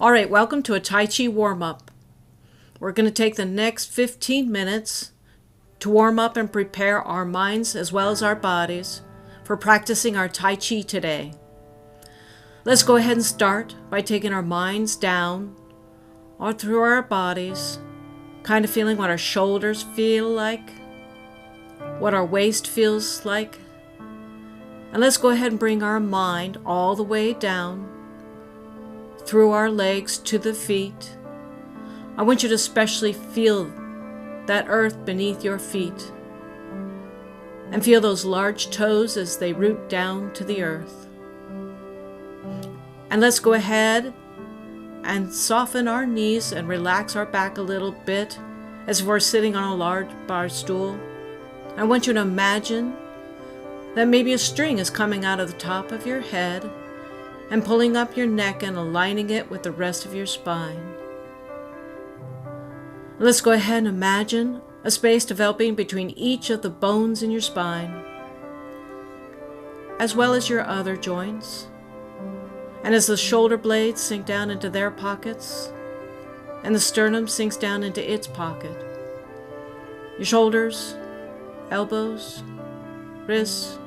All right, welcome to a Tai Chi warm-up. We're going to take the next 15 minutes to warm up and prepare our minds as well as our bodies for practicing our Tai Chi today. Let's go ahead and start by taking our minds down all through our bodies, kind of feeling what our shoulders feel like, what our waist feels like. And let's go ahead and bring our mind all the way down through our legs to the feet. I want you to especially feel that earth beneath your feet and feel those large toes as they root down to the earth. And let's go ahead and soften our knees and relax our back a little bit as if we're sitting on a large bar stool. I want you to imagine that maybe a string is coming out of the top of your head and pulling up your neck and aligning it with the rest of your spine. Let's go ahead and imagine a space developing between each of the bones in your spine, as well as your other joints. And as the shoulder blades sink down into their pockets, and the sternum sinks down into its pocket, your shoulders, elbows, wrists,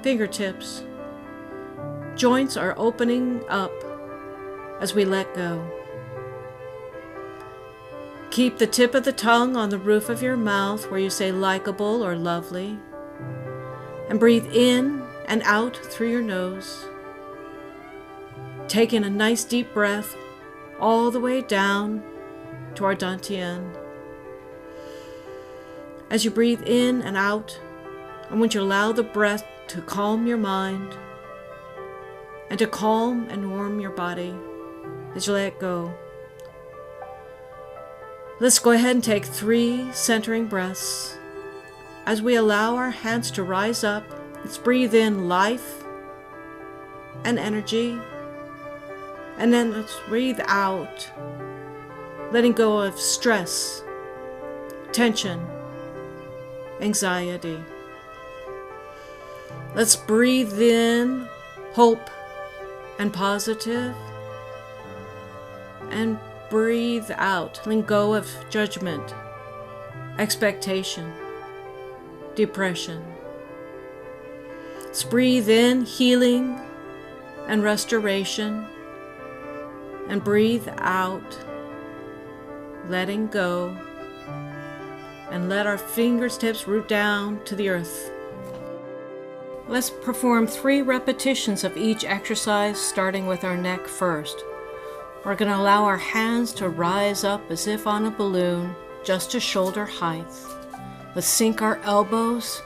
fingertips, joints are opening up as we let go. Keep the tip of the tongue on the roof of your mouth where you say likable or lovely, and breathe in and out through your nose, taking a nice deep breath all the way down to our dantian. As you breathe in and out, I want you to allow the breath to calm your mind and to calm and warm your body as you let go. Let's go ahead and take 3 centering breaths. As we allow our hands to rise up, let's breathe in life and energy, and then let's breathe out, letting go of stress, tension, anxiety. Let's breathe in hope and positive, and breathe out, letting go of judgment, expectation, depression. Let's breathe in healing and restoration, and breathe out, letting go, and let our fingertips root down to the earth. Let's perform 3 repetitions of each exercise, starting with our neck first. We're going to allow our hands to rise up as if on a balloon, just to shoulder height. Let's sink our elbows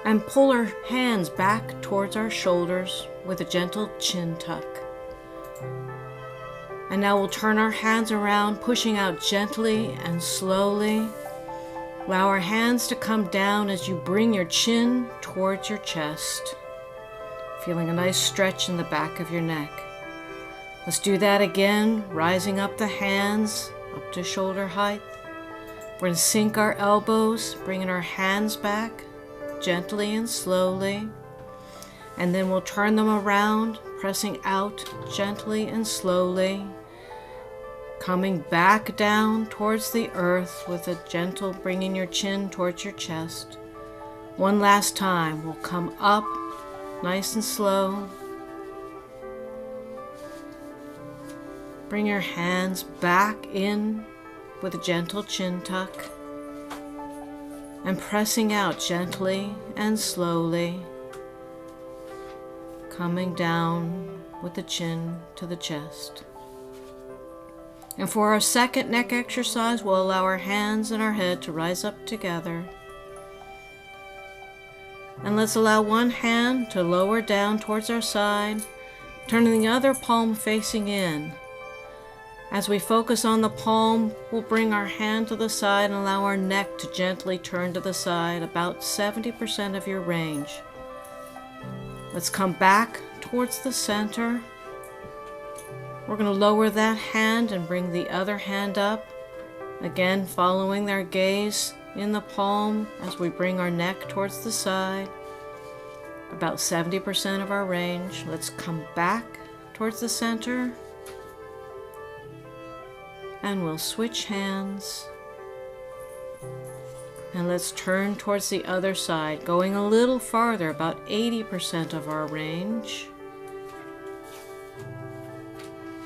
and pull our hands back towards our shoulders with a gentle chin tuck. And now we'll turn our hands around, pushing out gently and slowly. Allow our hands to come down as you bring your chin towards your chest, feeling a nice stretch in the back of your neck. Let's do that again, rising up the hands up to shoulder height. We're going to sink our elbows, bringing our hands back gently and slowly. And then we'll turn them around, pressing out gently and slowly, coming back down towards the earth with a gentle bringing your chin towards your chest. One last time, we'll come up nice and slow. Bring your hands back in with a gentle chin tuck, and pressing out gently and slowly, coming down with the chin to the chest. And for our second neck exercise, we'll allow our hands and our head to rise up together. And let's allow one hand to lower down towards our side, turning the other palm facing in. As we focus on the palm, we'll bring our hand to the side and allow our neck to gently turn to the side, about 70% of your range. Let's come back towards the center. We're going to lower that hand and bring the other hand up, again following their gaze in the palm as we bring our neck towards the side, about 70% of our range. Let's come back towards the center. And we'll switch hands. And let's turn towards the other side, going a little farther, about 80% of our range.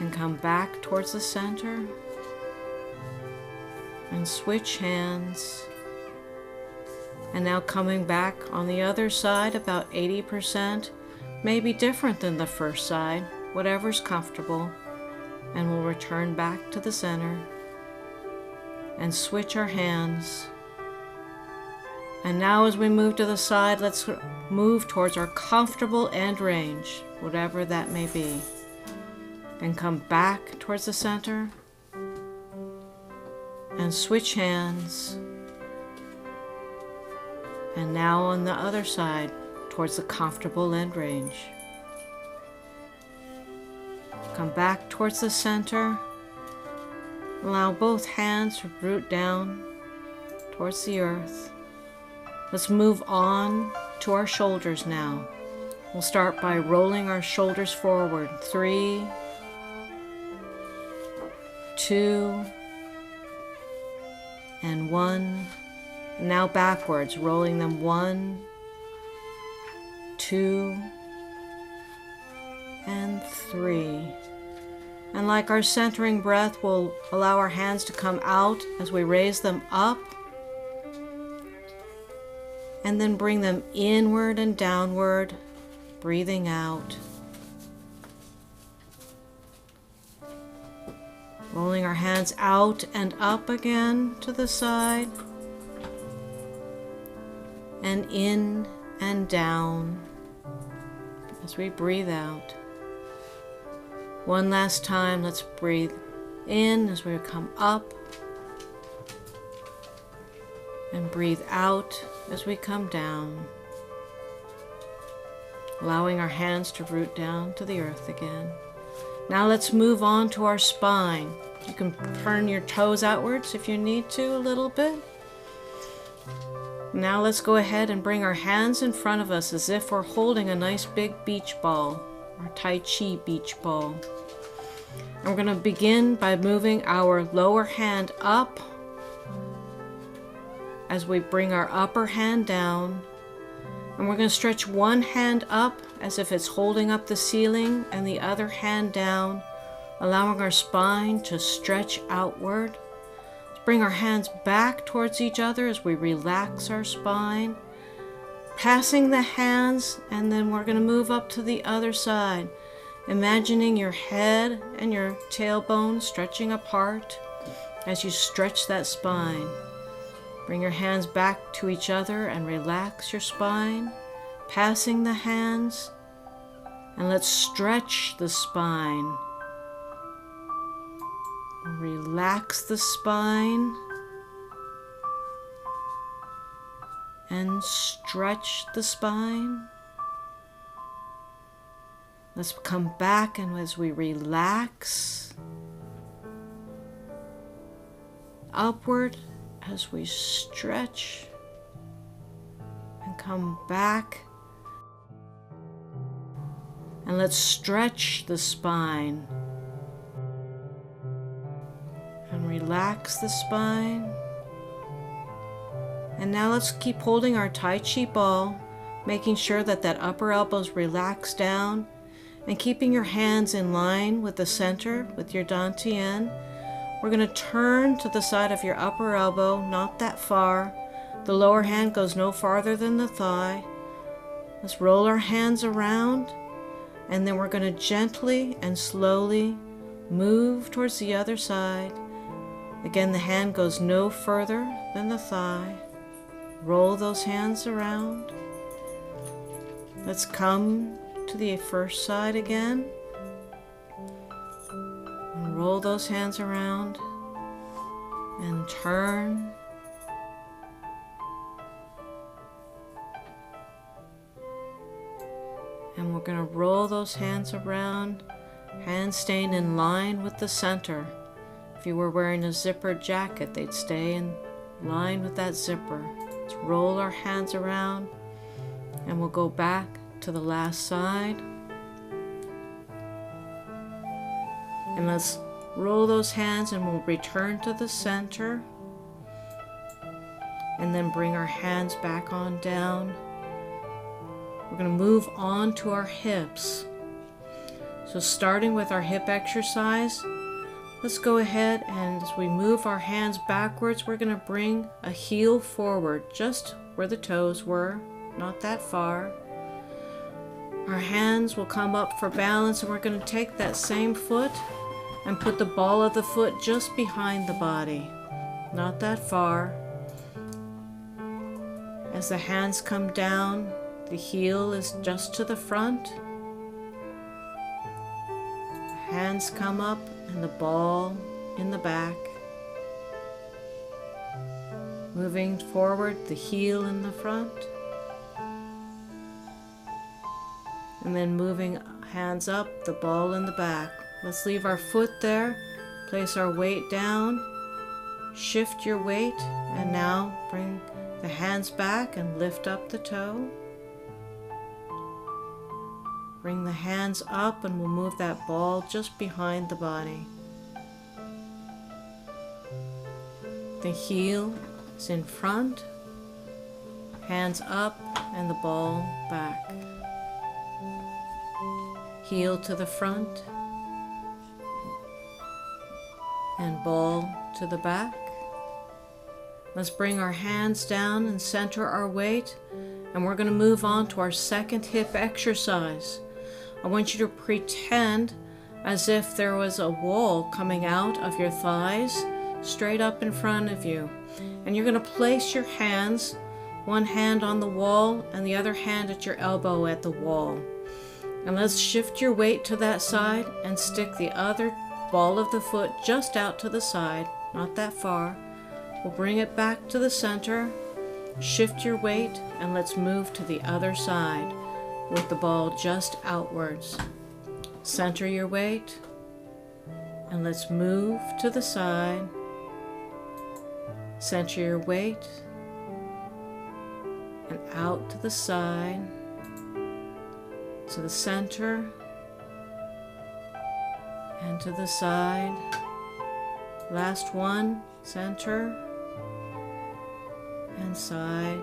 And come back towards the center. And switch hands. And now coming back on the other side, about 80%, maybe different than the first side, whatever's comfortable. And we'll return back to the center and switch our hands. And now as we move to the side, let's move towards our comfortable end range, whatever that may be. And come back towards the center and switch hands. And now on the other side, towards the comfortable end range. Come back towards the center. Allow both hands to root down towards the earth. Let's move on to our shoulders now. We'll start by rolling our shoulders forward. 3, 2, and 1. Now backwards, rolling them 1, 2, and 3. And like our centering breath, we'll allow our hands to come out as we raise them up, and then bring them inward and downward, breathing out. Rolling our hands out and up again to the side, and in and down as we breathe out. One last time, let's breathe in as we come up, and breathe out as we come down, allowing our hands to root down to the earth again. Now let's move on to our spine. You can turn your toes outwards if you need to a little bit. Now let's go ahead and bring our hands in front of us as if we're holding a nice big beach ball, or Tai Chi beach ball. And we're going to begin by moving our lower hand up as we bring our upper hand down. And we're going to stretch one hand up as if it's holding up the ceiling and the other hand down, allowing our spine to stretch outward. Let's bring our hands back towards each other as we relax our spine, passing the hands, and then we're going to move up to the other side, imagining your head and your tailbone stretching apart as you stretch that spine. Bring your hands back to each other and relax your spine, passing the hands, and let's stretch the spine. Relax the spine and stretch the spine. Let's come back, and as we relax, upward as we stretch, and come back, and let's stretch the spine and relax the spine. And now let's keep holding our Tai Chi ball, making sure that that upper elbow's relaxed down, and keeping your hands in line with the center with your dantian. We're going to turn to the side of your upper elbow, not that far. The lower hand goes no farther than the thigh. Let's roll our hands around, and then we're going to gently and slowly move towards the other side. Again, the hand goes no further than the thigh. Roll those hands around. Let's come to the first side again. And roll those hands around and turn. And we're going to roll those hands around, hands staying in line with the center. If you were wearing a zippered jacket, they'd stay in line with that zipper. Let's roll our hands around, and we'll go back to the last side. And let's Roll those hands and we'll return to the center. And then bring our hands back on down. We're going to move on to our hips. So starting with our hip exercise, let's go ahead and as we move our hands backwards, we're going to bring a heel forward, just where the toes were, not that far. Our hands will come up for balance, and we're going to take that same foot and put the ball of the foot just behind the body, not that far. As the hands come down, the heel is just to the front. Hands come up and the ball in the back. Moving forward, the heel in the front. And then moving hands up, the ball in the back. Let's leave our foot there, place our weight down, shift your weight, and now bring the hands back and lift up the toe. Bring the hands up and we'll move that ball just behind the body. The heel is in front, hands up and the ball back. Heel to the front and ball to the back. Let's bring our hands down and center our weight, and we're going to move on to our second hip exercise. I want you to pretend as if there was a wall coming out of your thighs straight up in front of you. And you're going to place your hands, one hand on the wall and the other hand at your elbow at the wall. And let's shift your weight to that side and stick the other ball of the foot just out to the side, not that far. We'll bring it back to the center, shift your weight, and let's move to the other side with the ball just outwards. Center your weight, and let's move to the side. Center your weight, and out to the side, to the center, and to the side. Last one, center, and side.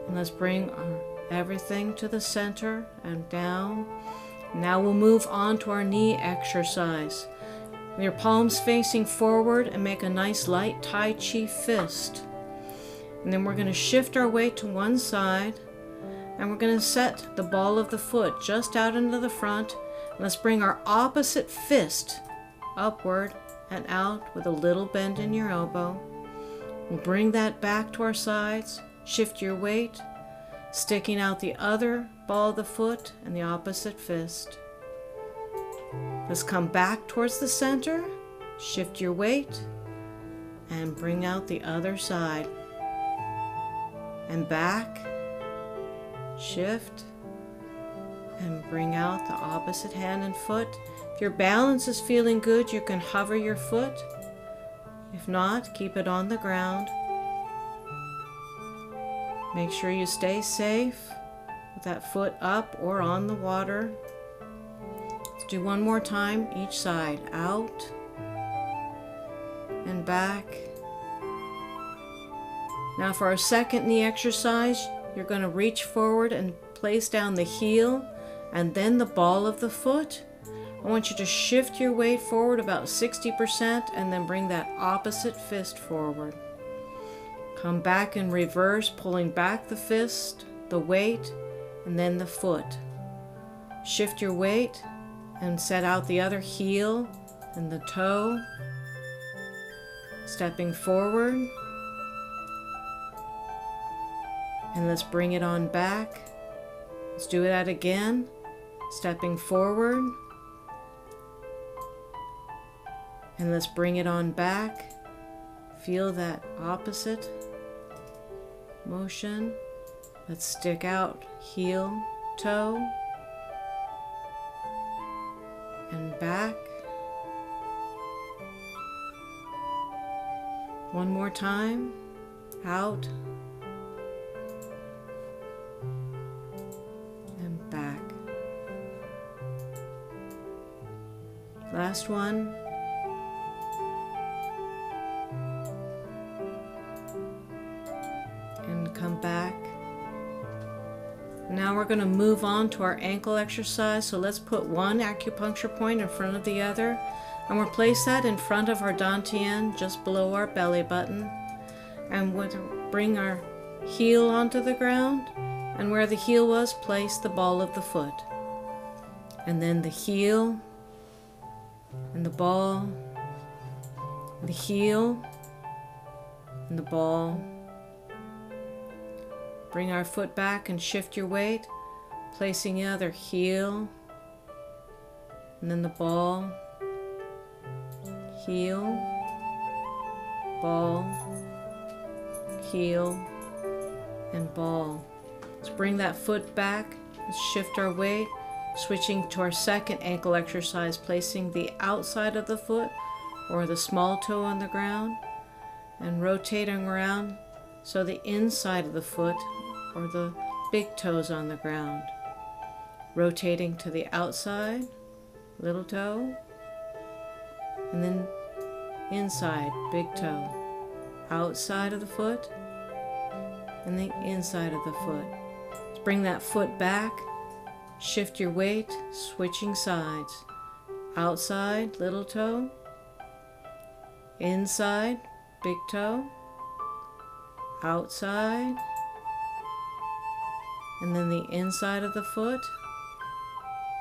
And let's bring everything to the center and down. Now we'll move on to our knee exercise. With your palms facing forward and make a nice light Tai Chi fist. And then we're going to shift our weight to one side and we're going to set the ball of the foot just out into the front. Let's bring our opposite fist upward and out with a little bend in your elbow. We'll bring that back to our sides, shift your weight, sticking out the other ball of the foot and the opposite fist. Let's come back towards the center, shift your weight, and bring out the other side. And back, shift, and bring out the opposite hand and foot. If your balance is feeling good, you can hover your foot. If not, keep it on the ground. Make sure you stay safe with that foot up or on the water. Let's do one more time, each side. Out and back. Now for our second knee exercise, you're going to reach forward and place down the heel and then the ball of the foot. I want you to shift your weight forward about 60% and then bring that opposite fist forward. Come back in reverse, pulling back the fist, the weight, and then the foot. Shift your weight and set out the other heel and the toe. Stepping forward. And let's bring it on back. Let's do that again. Stepping forward. And let's bring it on back. Feel that opposite motion. Let's stick out heel, toe, and back. One more time. Out and back. Last one. And come back. Now we're going to move on to our ankle exercise. So let's put one acupuncture point in front of the other. And we'll place that in front of our dantian, just below our belly button. And we'll bring our heel onto the ground. And where the heel was, place the ball of the foot. And then the heel and the ball, the heel and the ball. Bring our foot back and shift your weight, placing the other heel and then the ball, heel, ball, heel, and ball. Let's bring that foot back, let's shift our weight, switching to our second ankle exercise, placing the outside of the foot or the small toe on the ground and rotating around so the inside of the foot or the big toes on the ground. Rotating to the outside, little toe, and then inside, big toe. Outside of the foot and the inside of the foot. Let's bring that foot back. Shift your weight, switching sides. Outside, little toe. Inside, big toe. Outside. And then the inside of the foot.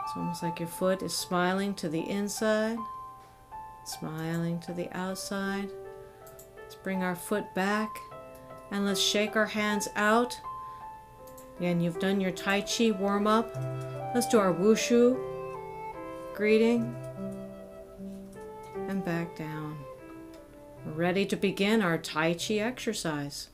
It's almost like your foot is smiling to the inside, smiling to the outside. Let's bring our foot back and let's shake our hands out. Again, you've done your Tai Chi warm up. Let's do our Wushu greeting and back down. We're ready to begin our Tai Chi exercise.